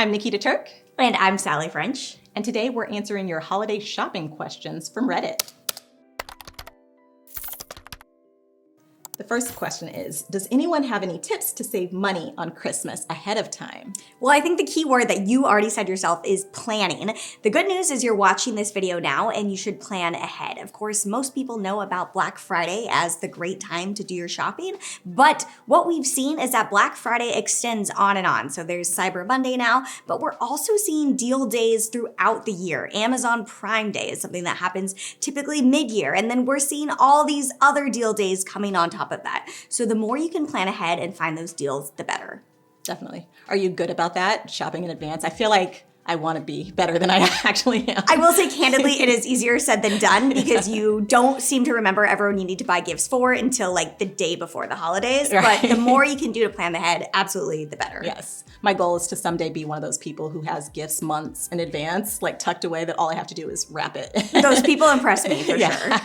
I'm Nikita Turk. And I'm Sally French. And today we're answering your holiday shopping questions from Reddit. The first question is, does anyone have any tips to save money on Christmas ahead of time? Well, I think the key word that you already said yourself is planning. The good news is you're watching this video now and you should plan ahead. Of course, most people know about Black Friday as the great time to do your shopping, but what we've seen is that Black Friday extends on and on. So there's Cyber Monday now, but we're also seeing deal days throughout the year. Amazon Prime Day is something that happens typically mid-year, and then we're seeing all these other deal days coming on top of that. So the more you can plan ahead and find those deals, the better. Definitely. Are you good about that, shopping in advance? I feel like I want to be better than I actually am. I will say candidly, it is easier said than done because you don't seem to remember everyone you need to buy gifts for until like the day before the holidays. Right. But the more you can do to plan ahead, absolutely the better. Yes. My goal is to someday be one of those people who has gifts months in advance, like tucked away, that all I have to do is wrap it. Those people impress me for sure.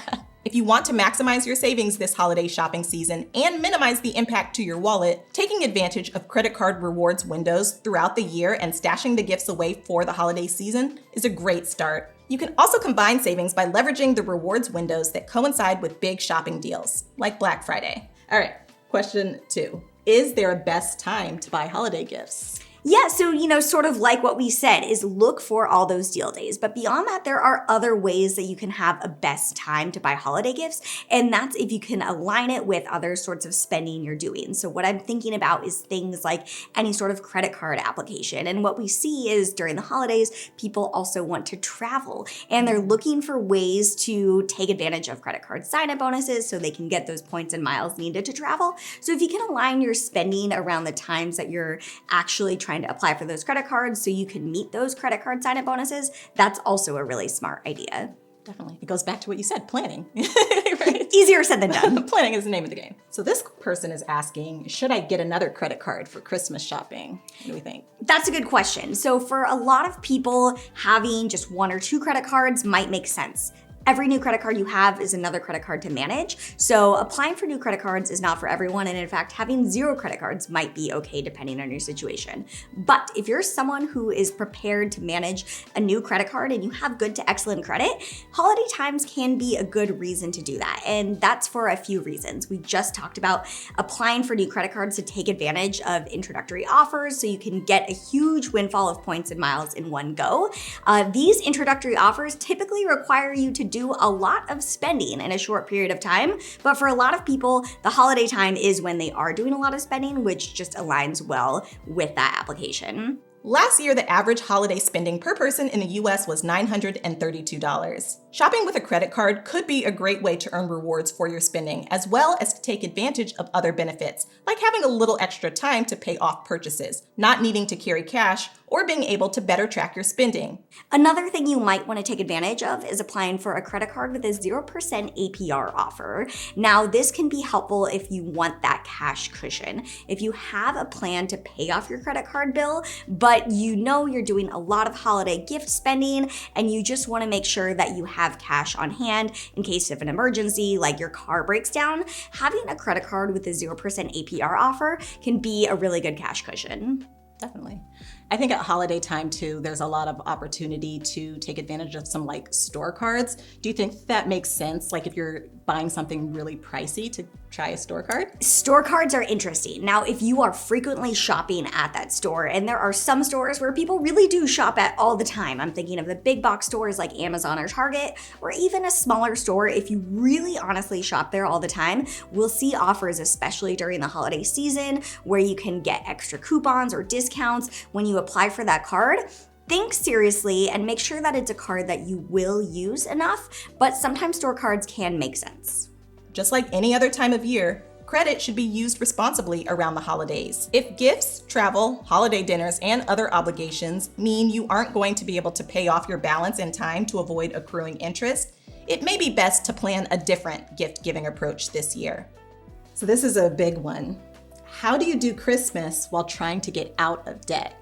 If you want to maximize your savings this holiday shopping season and minimize the impact to your wallet, taking advantage of credit card rewards windows throughout the year and stashing the gifts away for the holiday season is a great start. You can also combine savings by leveraging the rewards windows that coincide with big shopping deals, like Black Friday. All right, question 2. Is there a best time to buy holiday gifts? Yeah, so, sort of like what we said, is look for all those deal days. But beyond that, there are other ways that you can have a best time to buy holiday gifts. And that's if you can align it with other sorts of spending you're doing. So what I'm thinking about is things like any sort of credit card application. And what we see is during the holidays, people also want to travel. And they're looking for ways to take advantage of credit card sign-up bonuses so they can get those points and miles needed to travel. So if you can align your spending around the times that you're actually trying to apply for those credit cards so you can meet those credit card sign-up bonuses, that's also a really smart idea. Definitely. It goes back to what you said, planning. Right? Easier said than done. Planning is the name of the game. So this person is asking, should I get another credit card for Christmas shopping? What do we think? That's a good question. So for a lot of people, having just 1 or 2 credit cards might make sense. Every new credit card you have is another credit card to manage. So applying for new credit cards is not for everyone. And in fact, having 0 credit cards might be okay depending on your situation. But if you're someone who is prepared to manage a new credit card and you have good to excellent credit, holiday times can be a good reason to do that. And that's for a few reasons. We just talked about applying for new credit cards to take advantage of introductory offers so you can get a huge windfall of points and miles in one go. These introductory offers typically require you to do a lot of spending in a short period of time, but for a lot of people, the holiday time is when they are doing a lot of spending, which just aligns well with that application. Last year, the average holiday spending per person in the US was $932. Shopping with a credit card could be a great way to earn rewards for your spending, as well as to take advantage of other benefits, like having a little extra time to pay off purchases, not needing to carry cash, or being able to better track your spending. Another thing you might want to take advantage of is applying for a credit card with a 0% APR offer. Now, this can be helpful if you want that cash cushion. If you have a plan to pay off your credit card bill, but you know you're doing a lot of holiday gift spending and you just want to make sure that you have cash on hand in case of an emergency, like your car breaks down, having a credit card with a 0% APR offer can be a really good cash cushion. Definitely. I think at holiday time too, there's a lot of opportunity to take advantage of some like store cards. Do you think that makes sense? Like if you're buying something really pricey to try a store card? Store cards are interesting. Now, if you are frequently shopping at that store, and there are some stores where people really do shop at all the time. I'm thinking of the big box stores like Amazon or Target, or even a smaller store. If you really honestly shop there all the time, we'll see offers, especially during the holiday season, where you can get extra coupons or discounts when you apply for that card. Think seriously and make sure that it's a card that you will use enough, but sometimes store cards can make sense. Just like any other time of year, credit should be used responsibly around the holidays. If gifts, travel, holiday dinners, and other obligations mean you aren't going to be able to pay off your balance in time to avoid accruing interest, it may be best to plan a different gift-giving approach this year. So this is a big one. How do you do Christmas while trying to get out of debt?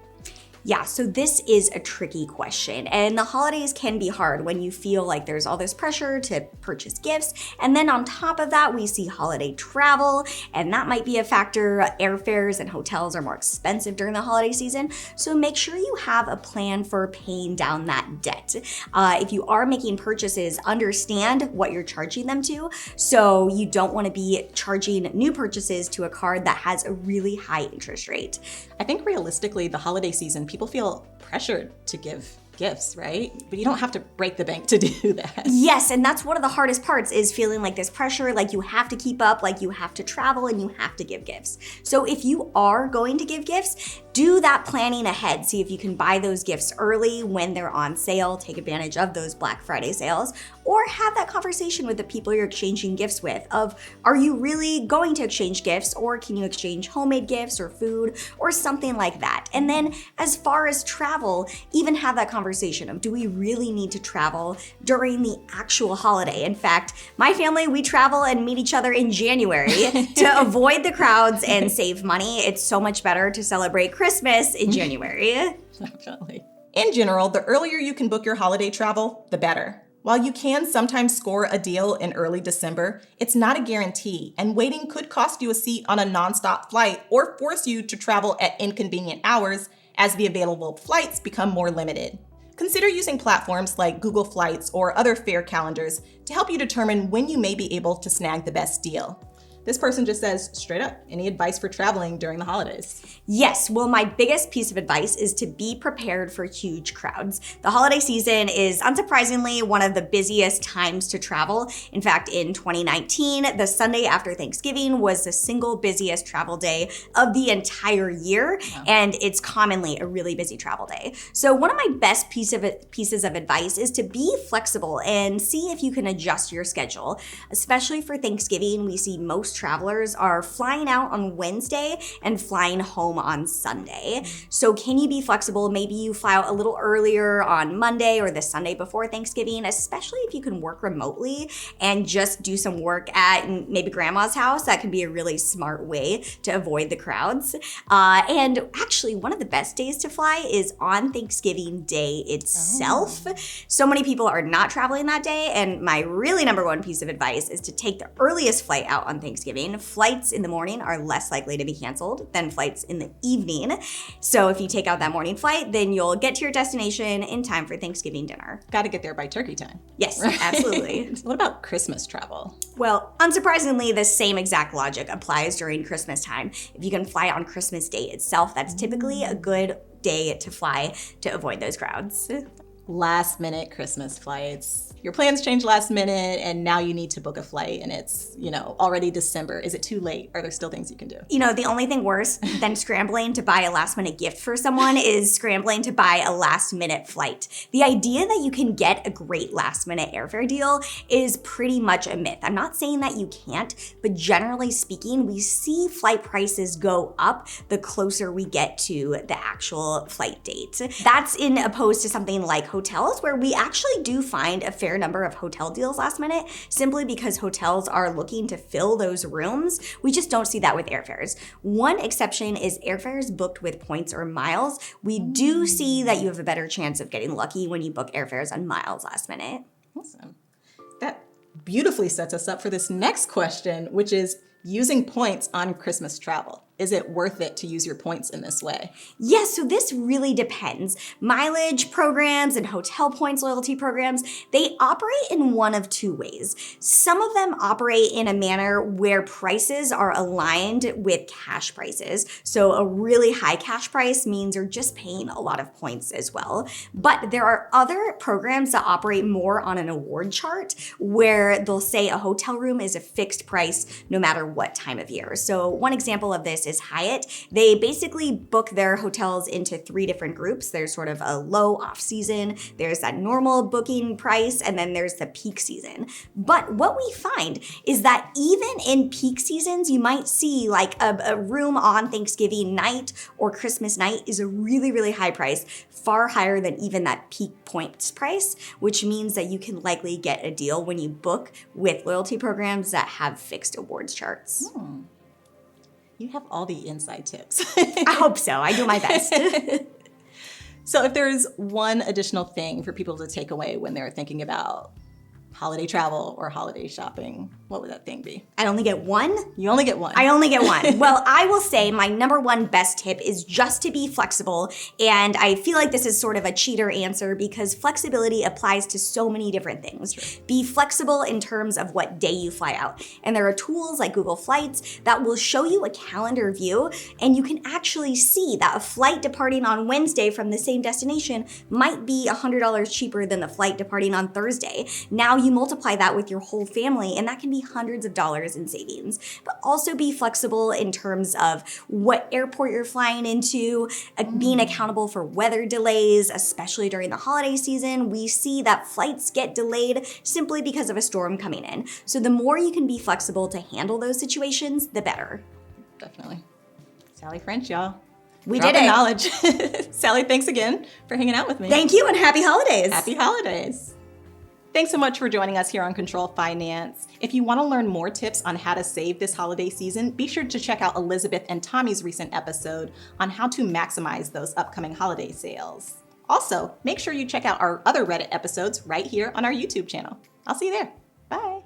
Yeah, so this is a tricky question, and the holidays can be hard when you feel like there's all this pressure to purchase gifts, and then on top of that, we see holiday travel, and that might be a factor. Airfares and hotels are more expensive during the holiday season, so make sure you have a plan for paying down that debt. If you are making purchases, understand what you're charging them to, so you don't want to be charging new purchases to a card that has a really high interest rate. I think realistically, the holiday season, people feel pressured to give gifts, right? But you don't have to break the bank to do that. Yes, and that's one of the hardest parts, is feeling like this pressure, like you have to keep up, like you have to travel and you have to give gifts. So if you are going to give gifts, do that planning ahead. See if you can buy those gifts early when they're on sale, take advantage of those Black Friday sales, or have that conversation with the people you're exchanging gifts with of, are you really going to exchange gifts, or can you exchange homemade gifts or food or something like that? And then as far as travel, even have that conversation of, do we really need to travel during the actual holiday? In fact, my family, we travel and meet each other in January to avoid the crowds and save money. It's so much better to celebrate Christmas in January. Definitely. In general, the earlier you can book your holiday travel, the better. While you can sometimes score a deal in early December, it's not a guarantee, and waiting could cost you a seat on a nonstop flight or force you to travel at inconvenient hours as the available flights become more limited. Consider using platforms like Google Flights or other fare calendars to help you determine when you may be able to snag the best deal. This person just says, straight up, any advice for traveling during the holidays? Yes, well, my biggest piece of advice is to be prepared for huge crowds. The holiday season is unsurprisingly one of the busiest times to travel. In fact, in 2019, the Sunday after Thanksgiving was the single busiest travel day of the entire year, and it's commonly a really busy travel day. So one of my best pieces of advice is to be flexible and see if you can adjust your schedule. Especially for Thanksgiving, we see most travelers are flying out on Wednesday and flying home on Sunday. So can you be flexible? Maybe you fly out a little earlier on Monday or the Sunday before Thanksgiving, especially if you can work remotely and just do some work at maybe grandma's house. That can be a really smart way to avoid the crowds. And actually, one of the best days to fly is on Thanksgiving Day itself. So many people are not traveling that day, and my really number one piece of advice is to take the earliest flight out on Thanksgiving. Flights in the morning are less likely to be canceled than flights in the evening. So if you take out that morning flight, then you'll get to your destination in time for Thanksgiving dinner. Got to get there by turkey time. Yes, right? Absolutely. What about Christmas travel? Well, unsurprisingly, the same exact logic applies during Christmas time. If you can fly on Christmas Day itself, that's typically a good day to fly to avoid those crowds. Last minute Christmas flights. Your plans change last minute and now you need to book a flight and it's, already December. Is it too late? Are there still things you can do? The only thing worse than scrambling to buy a last minute gift for someone is scrambling to buy a last minute flight. The idea that you can get a great last minute airfare deal is pretty much a myth. I'm not saying that you can't, but generally speaking, we see flight prices go up the closer we get to the actual flight date. That's in opposed to something like hotels, where we actually do find a fair number of hotel deals last minute, simply because hotels are looking to fill those rooms. We just don't see that with airfares. One exception is airfares booked with points or miles. We do see that you have a better chance of getting lucky when you book airfares on miles last minute. Awesome. That beautifully sets us up for this next question, which is using points on Christmas travel. Is it worth it to use your points in this way? Yes, so this really depends. Mileage programs and hotel points loyalty programs, they operate in one of two ways. Some of them operate in a manner where prices are aligned with cash prices. So a really high cash price means you're just paying a lot of points as well. But there are other programs that operate more on an award chart, where they'll say a hotel room is a fixed price no matter what time of year. So one example of this is Hyatt. They basically book their hotels into three different groups. There's sort of a low off season, there's that normal booking price, and then there's the peak season. But what we find is that even in peak seasons, you might see like a room on Thanksgiving night or Christmas night is a really, really high price, far higher than even that peak points price, which means that you can likely get a deal when you book with loyalty programs that have fixed awards charts. You have all the inside tips. I hope so. I do my best. So if there's one additional thing for people to take away when they're thinking about holiday travel or holiday shopping, what would that thing be? I only get one? You only get one. I only get one. Well, I will say my number one best tip is just to be flexible. And I feel like this is sort of a cheater answer because flexibility applies to so many different things. Sure. Be flexible in terms of what day you fly out. And there are tools like Google Flights that will show you a calendar view, and you can actually see that a flight departing on Wednesday from the same destination might be $100 cheaper than the flight departing on Thursday. Now you multiply that with your whole family, and that can be hundreds of dollars in savings. But also be flexible in terms of what airport you're flying into, being accountable for weather delays, especially during the holiday season. We see that flights get delayed simply because of a storm coming in. So the more you can be flexible to handle those situations, the better. Definitely. Sally French, y'all. We Dropping did it. knowledge. Sally, thanks again for hanging out with me. Thank you, and happy holidays. Happy holidays. Thanks so much for joining us here on Control Finance. If you want to learn more tips on how to save this holiday season, be sure to check out Elizabeth and Tommy's recent episode on how to maximize those upcoming holiday sales. Also, make sure you check out our other Reddit episodes right here on our YouTube channel. I'll see you there. Bye.